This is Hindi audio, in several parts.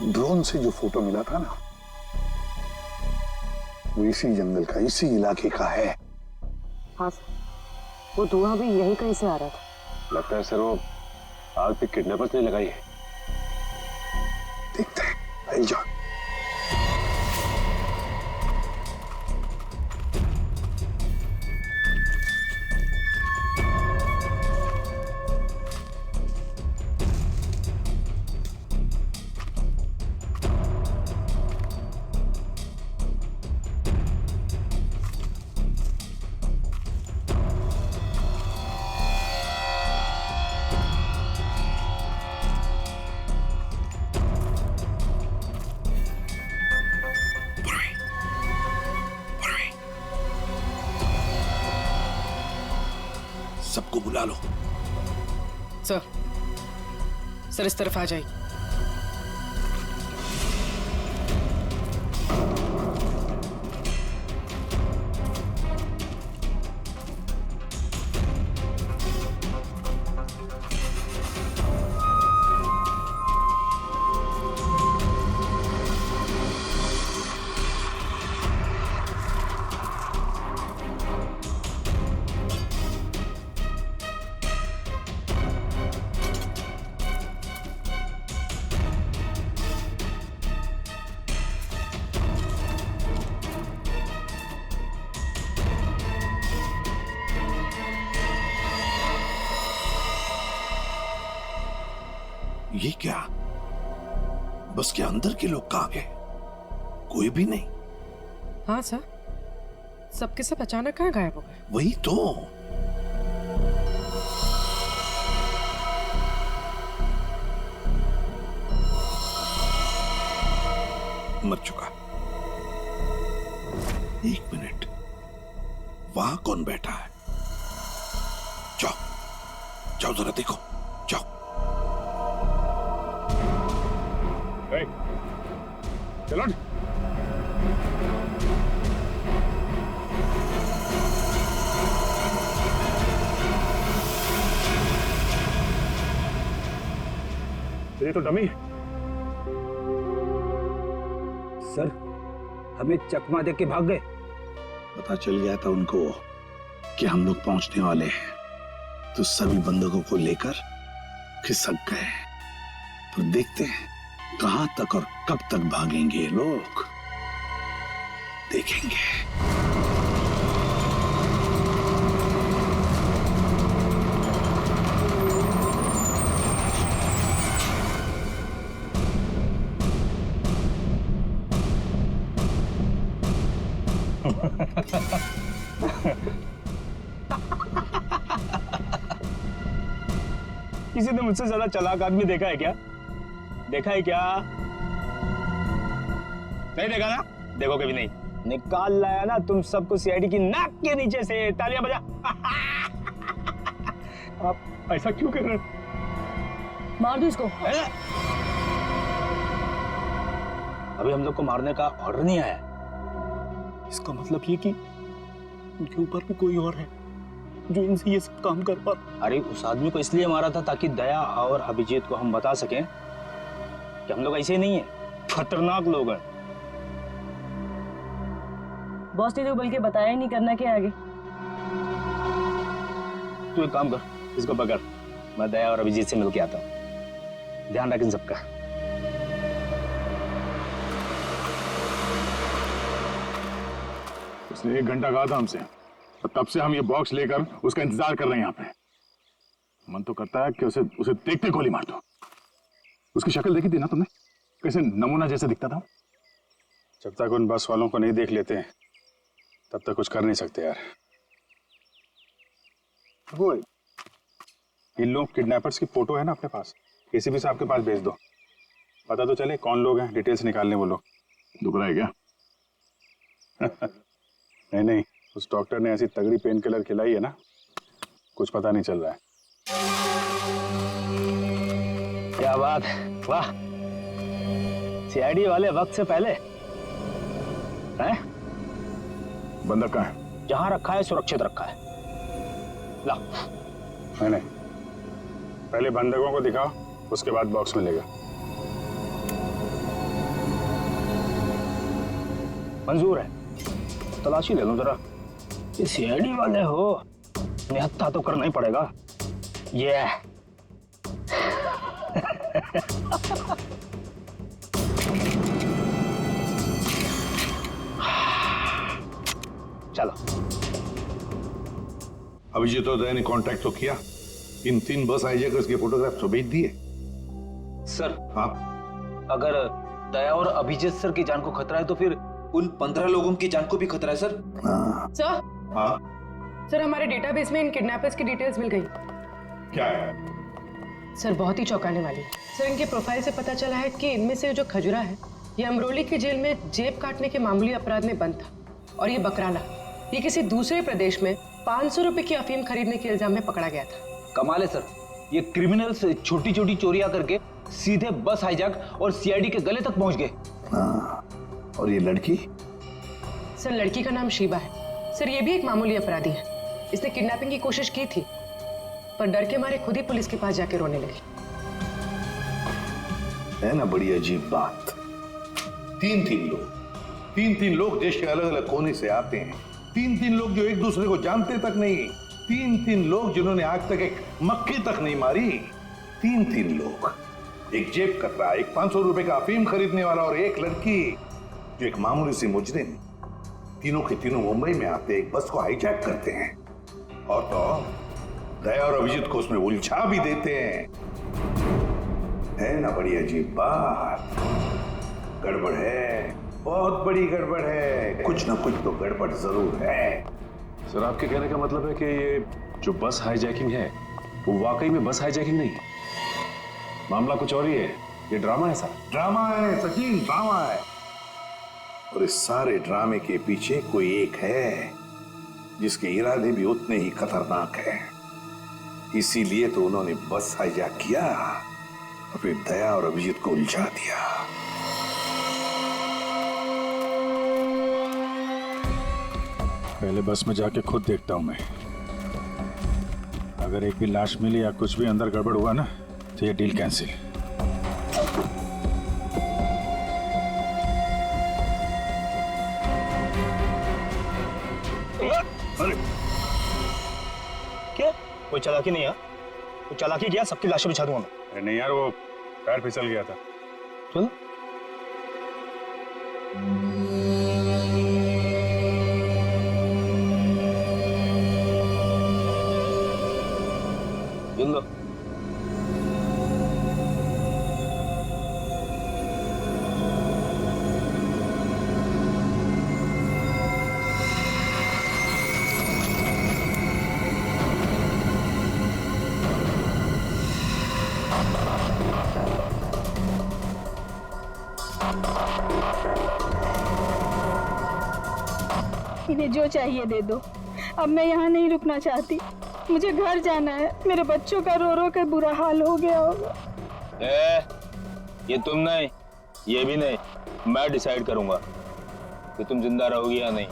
ड्रोन से जो फोटो मिला था ना, वो इसी जंगल का, इसी इलाके का है। हाँ सर, वो धुआं भी यही कहीं से आ रहा था। लगता है सर वो आग पे किडनैपर्स ने लगाई है। देखते हैं, भाई जान। सबको बुला लो। सर इस तरफ आ जाइए। ये क्या? बस के अंदर के लोग कहां गए? कोई भी नहीं। हाँ सर, सबके सब अचानक कहाँ गायब हो गए? वही तो। मर चुका। एक मिनट, वहां कौन बैठा है? जाओ जाओ जरा देखो, जाओ। चलो ये तो डमी। सर, हमें चकमा दे के भाग गए। पता चल गया था उनको कि हम लोग पहुंचने वाले हैं, तो सभी बंदूकों को लेकर खिसक गए। पर देखते हैं कहां तक और कब तक भागेंगे ये लोग, देखेंगे। किसी ने मुझसे ज्यादा चालाक आदमी देखा है क्या? देखा है क्या? नहीं देखा ना? देखो कभी नहीं। निकाल लाया ना तुम सबको सीआईडी की नाक के नीचे से। तालियां बजा। आप ऐसा क्यों कर रहे हो? मार दो इसको। अभी हम लोग को मारने का ऑर्डर नहीं आया। इसका मतलब ये कि उनके ऊपर भी कोई और है जो इनसे ये सब काम कर पा। अरे उस आदमी को इसलिए मारा था ताकि दया और अभिजीत को हम बता सकें कि हम लोग ऐसे ही नहीं है, खतरनाक लोग हैं। बॉस ने तो बल्कि बताया ही नहीं, करना क्या आगे। तू एक काम कर, इसको पकड़, मैं दया और अभिजीत से मिलके आता हूँ। ध्यान रख इन सबका। उसने 1 घंटा कहा था हमसे, और तब से हम ये बॉक्स लेकर उसका इंतजार कर रहे हैं यहाँ पे। मन तो करता है कि उसे देखते गोली मार दो। उसकी शक्ल देखी थी ना तुमने? कैसे नमूना जैसे दिखता था। जब तक उन बस वालों को नहीं देख लेते हैं तब तक कुछ कर नहीं सकते यार। वो इन लोग किडनैपर्स की फोटो है ना अपने पास, एसीपी साहब के पास भेज दो, पता तो चले कौन लोग हैं, डिटेल्स निकालने वो लोग। दुख रहा है क्या? नहीं, उस डॉक्टर ने ऐसी तगड़ी पेन किलर खिलाई है ना, कुछ पता नहीं चल रहा है। क्या बात है, वाह। सीआईडी वाले वक्त से पहले हैं? बंदक कहाँ है? जहां रखा है सुरक्षित रखा है। ला। नहीं, पहले बंदकों को दिखाओ, उसके बाद बॉक्स मिलेगा। मंजूर है, तलाशी ले लो जरा। ये सीआईडी वाले हो, निहत्था तो करना ही पड़ेगा। ये चलो। अभिजीत तो दया ने कांटेक्ट तो किया, इन 3 बस हाईजैकर्स के फोटोग्राफ तो भेज दिए। सर हाँ, अगर दया और अभिजीत सर की जान को खतरा है तो फिर उन 15 लोगों की जान को भी खतरा है सर। हाँ, सर हाँ, सर हमारे डेटाबेस में इन किडनैपर्स की डिटेल्स मिल गई। क्या है? सर बहुत ही चौंकाने वाली। सर इनके प्रोफाइल से पता चला है कि इनमें से जो खजुरा है ये अमरोली की जेल में जेब काटने के मामूली अपराध में बंद था, और ये बकराला ये किसी दूसरे प्रदेश में 500 रुपए की अफीम खरीदने के इल्जाम में पकड़ा गया था। कमाल है सर, ये क्रिमिनल्स छोटी छोटी चोरियां करके सीधे बस हाईजैक और सीआईडी के गले तक पहुंच गए। हाँ, और ये लड़की? सर लड़की का नाम शीबा है। सर ये भी एक मामूली अपराधी है। इसने किडनैपिंग की कोशिश की थी, पर डर के मारे खुद ही पुलिस के पास जाके रोने लगी। है ना बड़ी अजीब बात। 3 लोग देश के अलग अलग कोने से आते हैं। 3 लोग जो एक दूसरे को जानते तक नहीं। 3 लोग जिन्होंने आज तक एक मक्खी तक नहीं मारी। 3 लोग, एक जेब कतरा, एक 500 रुपए का अफीम खरीदने वाला और एक लड़की जो एक मामूली सी मुजरिम। तीनों के तीनों मुंबई में आते एक बस को हाईजैक करते हैं, और तो दया और अभिजीत को उसमें उलझा भी देते हैं। है ना बड़ी अजीब बात। गड़बड़ है, बहुत बड़ी गड़बड़ है। कुछ ना कुछ तो गड़बड़ जरूर है। सर आपके कहने का मतलब है कि ये जो बस हाईजैकिंग है वो वाकई में बस हाईजैकिंग नहीं है, मामला कुछ और ही है, ये ड्रामा है सर। ड्रामा है सचिन, ड्रामा है। और इस सारे ड्रामे के पीछे कोई एक है जिसके इरादे भी उतने ही खतरनाक है। इसीलिए तो उन्होंने बस हाईजैक किया और फिर दया और अभिजीत को उलझा दिया। पहले बस में जाके खुद देखता हूं मैं। अगर एक भी लाश मिली या कुछ भी अंदर गड़बड़ हुआ ना तो ये डील कैंसिल। अरे क्या, कोई चालाकी नहीं है? कोई चालाकी किया, सबकी लाशें बिछा दूंगा मैं। अरे नहीं यार, वो पैर फिसल गया था। चलो। लो। इन्हें जो चाहिए दे दो। अब मैं यहाँ नहीं रुकना चाहती, मुझे घर जाना है। मेरे बच्चों का रो रो कर बुरा हाल हो गया होगा। ये तुम नहीं, ये भी नहीं, मैं डिसाइड करूंगा कि तुम जिंदा रहोगी या नहीं।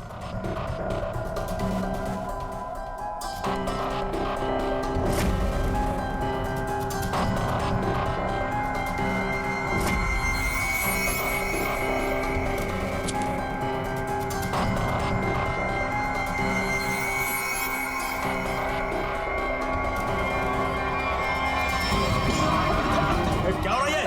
क्या हो रहा है?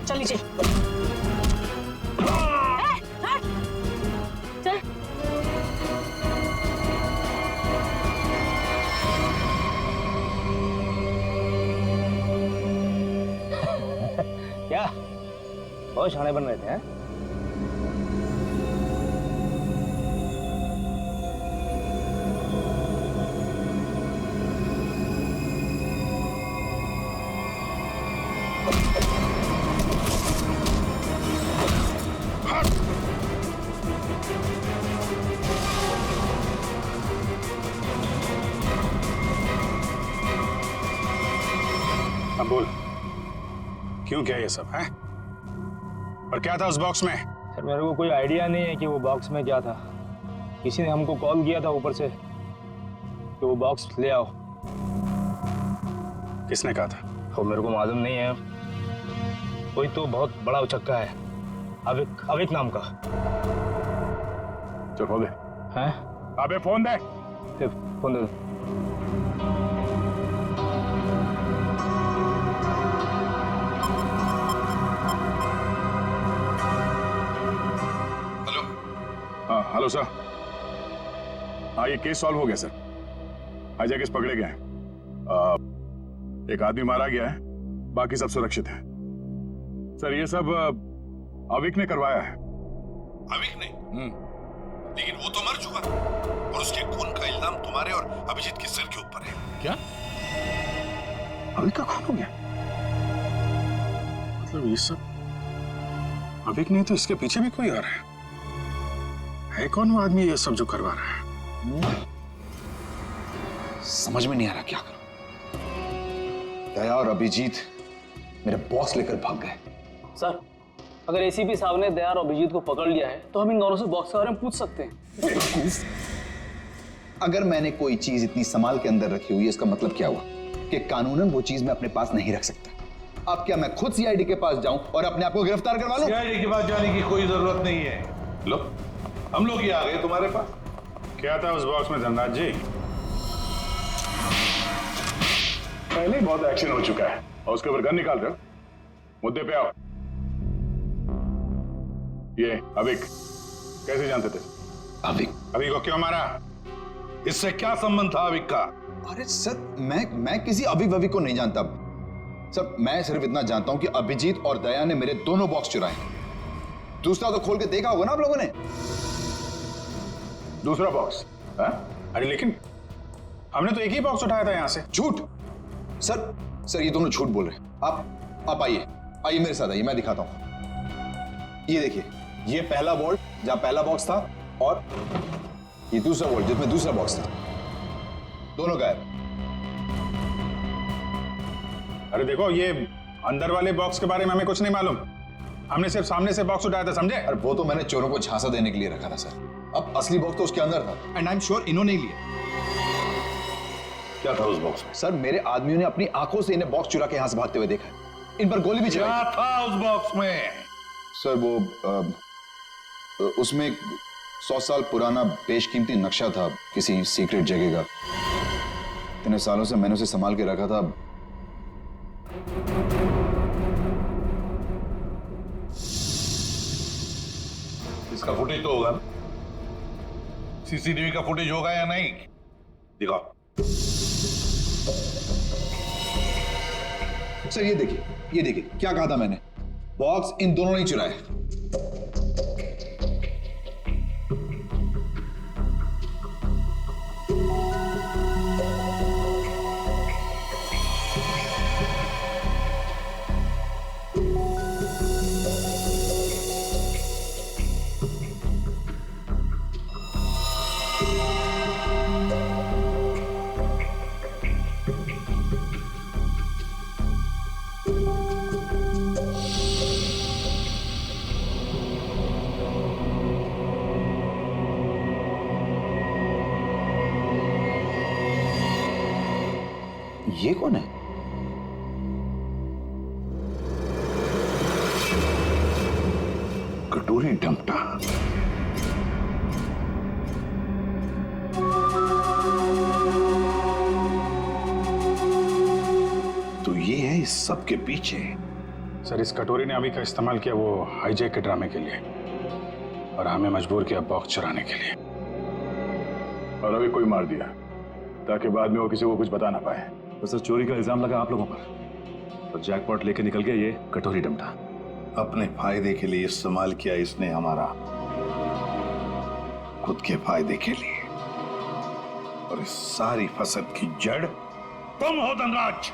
चल नीचे। क्या बहुत शाणे बन रहे थे हैं? अब बोल, क्यों किया ये सब है? और क्या था उस बॉक्स में? सर मेरे को कोई आइडिया नहीं है कि वो बॉक्स में क्या था। किसी ने हमको कॉल किया था ऊपर से कि वो बॉक्स ले आओ। किसने कहा था? वो मेरे को मालूम नहीं है। कोई तो बहुत बड़ा उचक्का है, अविक नाम का। चल फोन दे। हैं? अबे फोन दे। फोन दे दो। हाँ हेलो सर। हाँ ये केस सॉल्व हो गया सर। हाईजैकर्स पकड़े गए हैं। एक आदमी मारा गया है, बाकी सब सुरक्षित है। सर ये सब अविक ने करवाया है। अविक ने? लेकिन वो तो मर चुका और उसके खून का इल्जाम तुम्हारे और अभिजीत के सिर के ऊपर है। क्या? अविक का खून हो गया? मतलब ये सब अविक नहीं तो इसके पीछे भी कोई आ रहा है कौन वो आदमी ये सब जो करवा रहा है? समझ में नहीं आ रहा क्या करूं। दया और अभिजीत मेरे बॉक्स लेकर भाग गए। सर अगर एसीपी साहब ने दया और अभिजीत को पकड़ लिया है तो हम इन दोनों से बॉक्स के बारे में पूछ सकते हैं। अगर मैंने कोई चीज इतनी संभाल के अंदर रखी हुई है, इसका मतलब क्या हुआ कि कानूनन वो चीज मैं अपने पास नहीं रख सकता। अब क्या मैं खुद सीआईडी के पास जाऊं और अपने आप को गिरफ्तार करवा लूं? सीआईडी के पास जाने की कोई जरूरत नहीं है। लो हम लोग ही आ गए तुम्हारे पास। क्या था उस बॉक्स में धनराज जी? पहले ही बहुत एक्शन हो चुका है और उसके ऊपर गन निकाल रहे हो। मुद्दे पे आओ। ये अविक कैसे जानते थे? अविक को क्यों मारा? इससे क्या संबंध था अविक का? अरे सर मैं किसी अविक वविक को नहीं जानता सर। मैं सिर्फ इतना जानता हूं कि अभिजीत और दया ने मेरे दोनों बॉक्स चुराए। दूसरा तो खोल के देखा होगा ना आप लोगों ने। दूसरा बॉक्स? अरे लेकिन हमने तो एक ही बॉक्स उठाया था यहां से। झूठ सर ये दोनों झूठ बोल रहे हैं। आप आइए मेरे साथ आइए, मैं दिखाता हूं। ये देखिए, ये पहला वॉल्ट जहां पहला बॉक्स था और ये दूसरा वॉल्ट जिसमें दूसरा बॉक्स था, दोनों गायब। अरे देखो, ये अंदर वाले बॉक्स के बारे में हमें कुछ नहीं मालूम। हमने सिर्फ सामने से बॉक्स उठाया था, समझे? और वो तो मैंने चोरों को झांसा देने के लिए रखा था सर। अब असली बॉक्स तो उसके अंदर था एंड आई एम श्योर इन्होंने ही लिया। क्या था उस बॉक्स में? सर मेरे आदमियों ने अपनी आंखों से इन्हें बॉक्स चुरा के यहां से भागते हुए देखा है। इन पर गोली भी चलाई। क्या था उस बॉक्स में? सर वो उसमें 100 साल पुराना बेशकीमती नक्शा था किसी सीक्रेट जगह का। इतने सालों से मैंने उसे संभाल के रखा था। इसका फुटेज तो होगा ना? सीसीटीवी का फुटेज होगा या नहीं? दिखाओ। सर ये देखिए क्या कहा था मैंने। बॉक्स इन दोनों ने चुराए। ये कौन है? कटोरी डमटा। तो ये है इस सब के पीछे। सर इस कटोरी ने अभी का इस्तेमाल किया वो हाईजैक के ड्रामे के लिए और हमें मजबूर किया बॉक्स चुराने के लिए। और अभी कोई मार दिया ताकि बाद में वो किसी को कुछ बता ना पाए। तो सर चोरी का इल्जाम लगा आप लोगों पर और जैकपॉट लेके निकल गया ये कटोरी डमटा। अपने फायदे के लिए इस्तेमाल किया इसने हमारा, खुद के फायदे के लिए। और इस सारी फसद की जड़ तुम हो धनराज।